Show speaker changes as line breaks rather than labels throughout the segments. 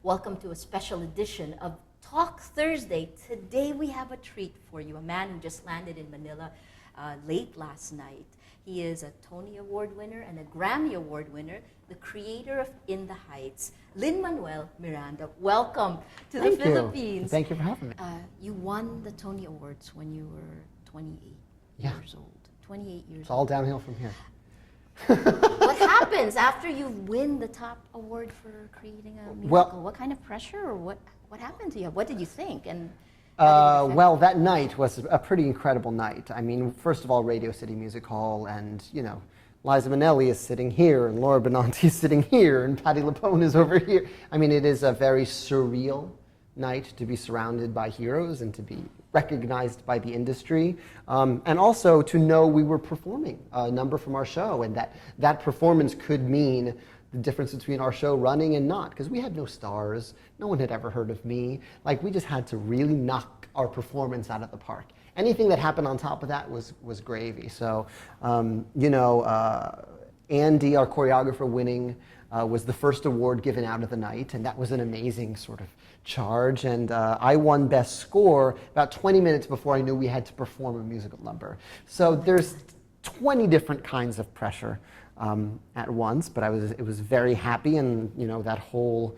Welcome to a special edition of Talk Thursday. Today we have a treat for you, a man who just landed in Manila late last night. He is a Tony Award winner and a Grammy Award winner, the creator of In the Heights, Lin-Manuel Miranda. Welcome to the Philippines.
Thank you for having me.
You won the Tony Awards when you were 28 years old. 28 years
It's all downhill from here.
What happens after you win the top award for creating a musical?
Well,
what kind of pressure, or what happened to you? What did you think? And
well, that night was a pretty incredible night. I mean, first of all, Radio City Music Hall, and Liza Minnelli is sitting here, and Laura Benanti is sitting here, and Patti LuPone is over here. I mean, it is a very surreal night to be surrounded by heroes and to be recognized by the industry, and also to know we were performing a number from our show, and that performance could mean the difference between our show running and not, because we had no stars, no one had ever heard of me. Like, we just had to really knock our performance out of the park. Anything that happened on top of that was gravy. So, Andy, our choreographer, winning was the first award given out of the night, and that was an amazing sort of charge. And I won Best Score about 20 minutes before I knew we had to perform a musical number. So there's 20 different kinds of pressure at once, but it was very happy, and that whole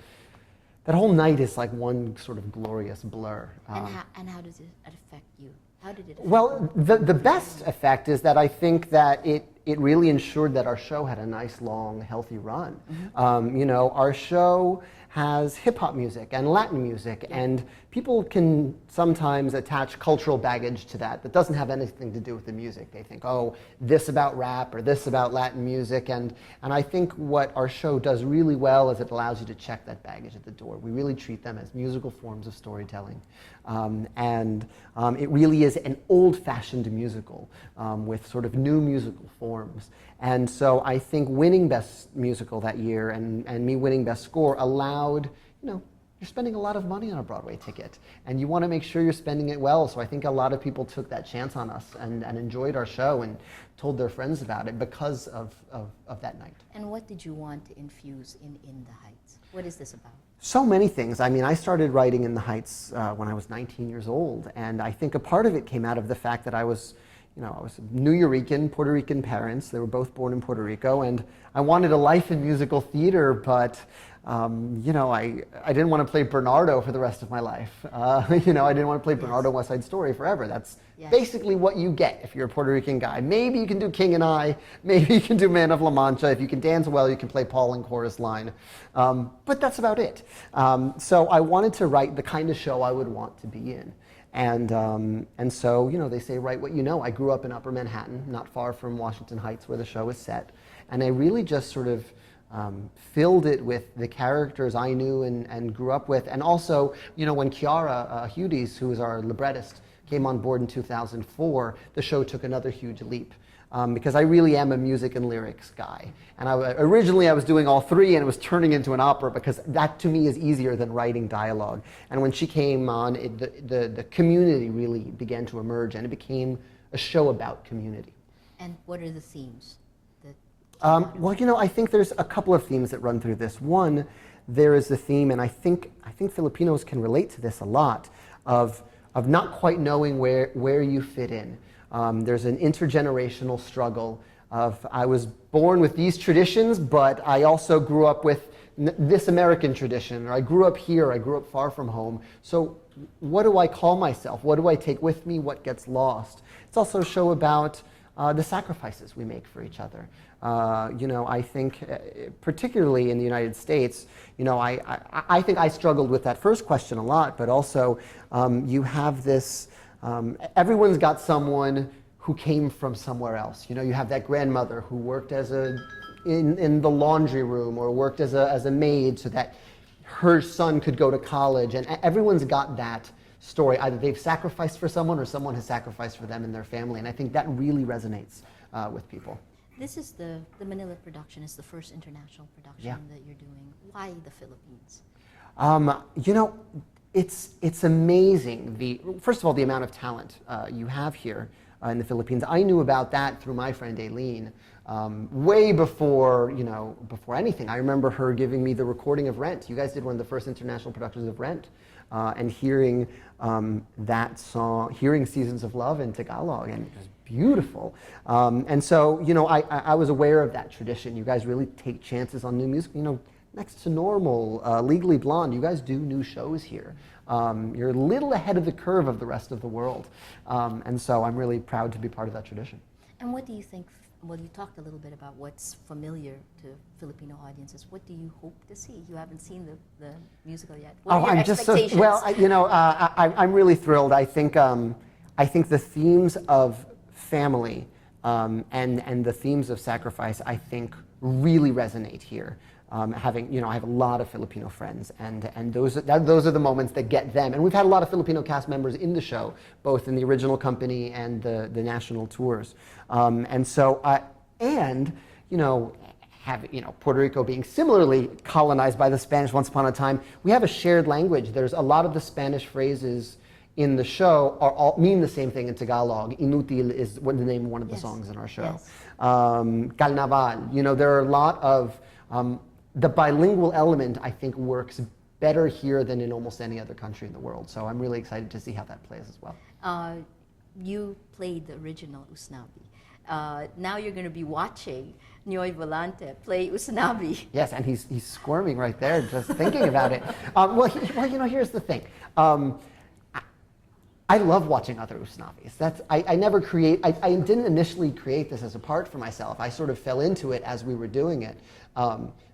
night is like one sort of glorious blur.
And how does it affect you? How did it affect
Well, the best effect is that I think that it really ensured that our show had a nice, long, healthy run. Mm-hmm. Our show has hip-hop music and Latin music, and people can sometimes attach cultural baggage to that doesn't have anything to do with the music. They think, oh, this about rap or this about Latin music, and I think what our show does really well is it allows you to check that baggage at the door. We really treat them as musical forms of storytelling, and it really is an old-fashioned musical with sort of new musical forms. And so I think winning Best Musical that year and me winning Best Score allowed, you're spending a lot of money on a Broadway ticket, and you want to make sure you're spending it well. So I think a lot of people took that chance on us and enjoyed our show and told their friends about it because of that night.
And what did you want to infuse in the Heights? What is this about?
So many things. I mean, I started writing In the Heights when I was 19 years old, and I think a part of it came out of the fact that I was Nuyorican, Puerto Rican parents. They were both born in Puerto Rico, and I wanted a life in musical theater, but I didn't want to play Bernardo for the rest of my life. I didn't want to play Bernardo West Side Story forever. That's basically what you get if you're a Puerto Rican guy. Maybe you can do King and I, maybe you can do Man of La Mancha. If you can dance well, you can play Paul in chorus line. But that's about it. So I wanted to write the kind of show I would want to be in. And so, they say write what you know. I grew up in Upper Manhattan, not far from Washington Heights, where the show is set. And I really just sort of filled it with the characters I knew and grew up with. And also, when Chiara Hudes, who was our librettist, came on board in 2004, the show took another huge leap. Because I really am a music and lyrics guy. And originally I was doing all three, and it was turning into an opera, because that to me is easier than writing dialogue. And when she came on, the community really began to emerge, and it became a show about community.
And what are the themes?
I think there's a couple of themes that run through this. One, there is the theme, and I think Filipinos can relate to this a lot, of not quite knowing where you fit in. There's an intergenerational struggle of, I was born with these traditions, but I also grew up with this American tradition, or I grew up here, I grew up far from home. So what do I call myself? What do I take with me? What gets lost? It's also a show about the sacrifices we make for each other. I think, particularly in the United States, I think I struggled with that first question a lot, but also you have this, everyone's got someone who came from somewhere else. You have that grandmother who worked in the laundry room, or worked as a maid so that her son could go to college, and everyone's got that story. Either they've sacrificed for someone, or someone has sacrificed for them and their family, and I think that really resonates with people.
This is the Manila production. It's the first international production that you're doing. Why the Philippines?
it's amazing. First of all, the amount of talent you have here in the Philippines. I knew about that through my friend Aileen, way before before anything. I remember her giving me the recording of Rent. You guys did one of the first international productions of Rent, and hearing that song, hearing Seasons of Love in Tagalog, and it was beautiful. And so I was aware of that tradition. You guys really take chances on new music. Next to Normal, Legally Blonde, you guys do new shows here. You're a little ahead of the curve of the rest of the world. And so I'm really proud to be part of that tradition.
And what do you think, well, you talked a little bit about what's familiar to Filipino audiences. What do you hope to see? You haven't seen the musical yet. What are your expectations?
I'm really thrilled. I think the themes of family and the themes of sacrifice, I think, really resonate here. I have a lot of Filipino friends, and those are the moments that get them. And we've had a lot of Filipino cast members in the show, both in the original company and the national tours. Puerto Rico being similarly colonized by the Spanish once upon a time, we have a shared language. There's a lot of the Spanish phrases in the show all mean the same thing in Tagalog. Inutil is the name of one of the songs in our show.
Yes.
Carnaval. There are a lot of the bilingual element, I think, works better here than in almost any other country in the world. So I'm really excited to see how that plays as well.
You played the original Usnavi. Now you're going to be watching Nyoy Volante play Usnavi.
Yes, and he's squirming right there just thinking about it. Here's the thing. I love watching other Usnavis. I never create. I didn't initially create this as a part for myself. I sort of fell into it as we were doing it.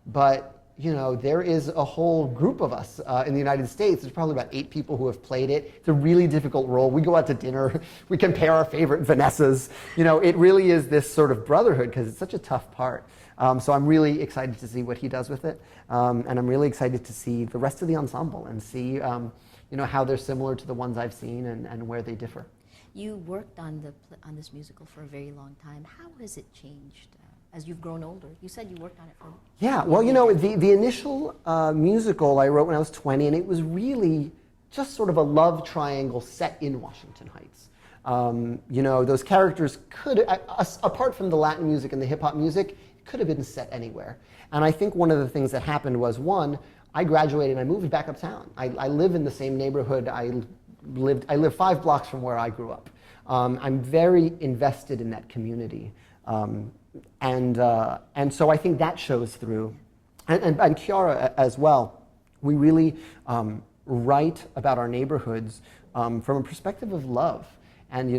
But there is a whole group of us in the United States. There's probably about 8 people who have played it. It's a really difficult role. We go out to dinner. We compare our favorite Vanessas. It really is this sort of brotherhood because it's such a tough part. So I'm really excited to see what he does with it. And I'm really excited to see the rest of the ensemble and see how they're similar to the ones I've seen and where they differ.
You worked on this musical for a very long time. How has it changed as you've grown older? You said you worked on it for...
Yeah, well, the initial musical I wrote when I was 20, and it was really just sort of a love triangle set in Washington Heights. Those characters could, apart from the Latin music and the hip-hop music, could have been set anywhere. And I think one of the things that happened was, one, I graduated and I moved back uptown. I live in the same neighborhood. I live 5 blocks from where I grew up. I'm very invested in that community. And so I think that shows through. And Kiara as well. We really write about our neighborhoods from a perspective of love. And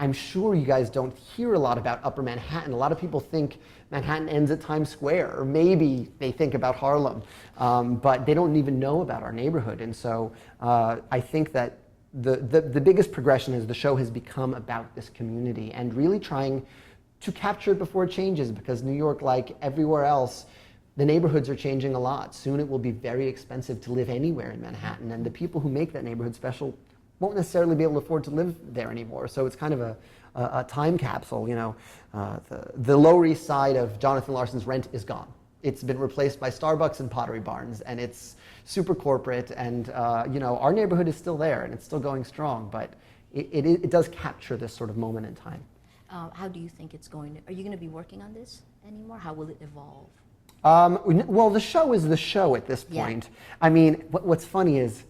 I'm sure you guys don't hear a lot about Upper Manhattan. A lot of people think Manhattan ends at Times Square, or maybe they think about Harlem, but they don't even know about our neighborhood. And so I think that the biggest progression is the show has become about this community and really trying to capture it before it changes, because New York, like everywhere else, the neighborhoods are changing a lot. Soon it will be very expensive to live anywhere in Manhattan, and the people who make that neighborhood special won't necessarily be able to afford to live there anymore. So it's kind of a time capsule. The Lower East Side of Jonathan Larson's Rent is gone. It's been replaced by Starbucks and Pottery Barns, and it's super corporate. And our neighborhood is still there, and it's still going strong. But it does capture this sort of moment in time.
How do you think it's going to? Are you going to be working on this anymore? How will it evolve?
Well, the show is the show at this point. Yeah. I mean, what's funny is,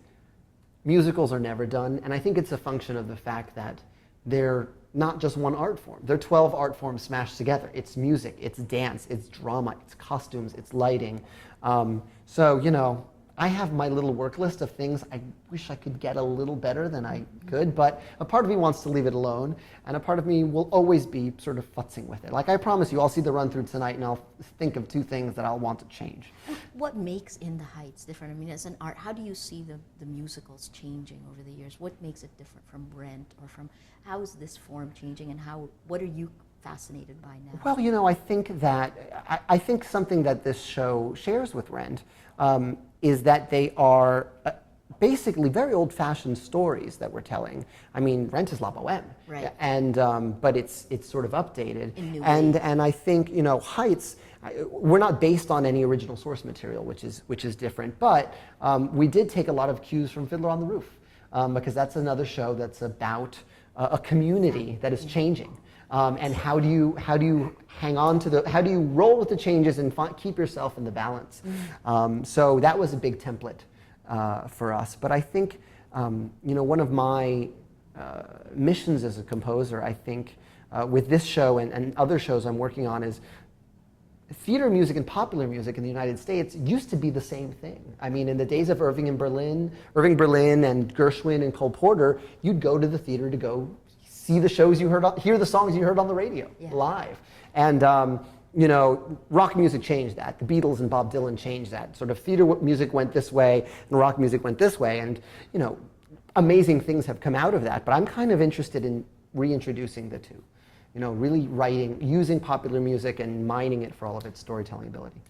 musicals are never done, and I think it's a function of the fact that they're not just one art form. They're 12 art forms smashed together. It's music, it's dance, it's drama, it's costumes, it's lighting. I have my little work list of things I wish I could get a little better than I could, but a part of me wants to leave it alone, and a part of me will always be sort of futzing with it. Like, I promise you, I'll see the run-through tonight, and I'll think of 2 things that I'll want to change.
What makes In the Heights different? I mean, as an art, how do you see the musicals changing over the years? What makes it different from Rent, or from, how is this form changing, and what are you fascinated by now?
Well, I think that, I think something that this show shares with Rent is that they are basically very old-fashioned stories that we're telling. I mean, Rent is La Boheme,
Right.
and but it's sort of updated.
In new
and
ways.
and I think, you know, Heights, we're not based on any original source material, which is different. But we did take a lot of cues from Fiddler on the Roof, because that's another show that's about a community that is changing. And how do you hang on to how do you roll with the changes and keep yourself in the balance? So that was a big template for us. But I think, you know, one of my missions as a composer, I think, with this show and other shows I'm working on, is theater music and popular music in the United States used to be the same thing. I mean, in the days of Irving Berlin and Gershwin and Cole Porter, you'd go to the theater to go see the shows you heard, hear the songs you heard on the radio live. And you know, rock music changed that. The Beatles and Bob Dylan changed that. Sort of theater music went this way, and rock music went this way. And you know, amazing things have come out of that. But I'm kind of interested in reintroducing the two. You know, really using popular music and mining it for all of its storytelling ability.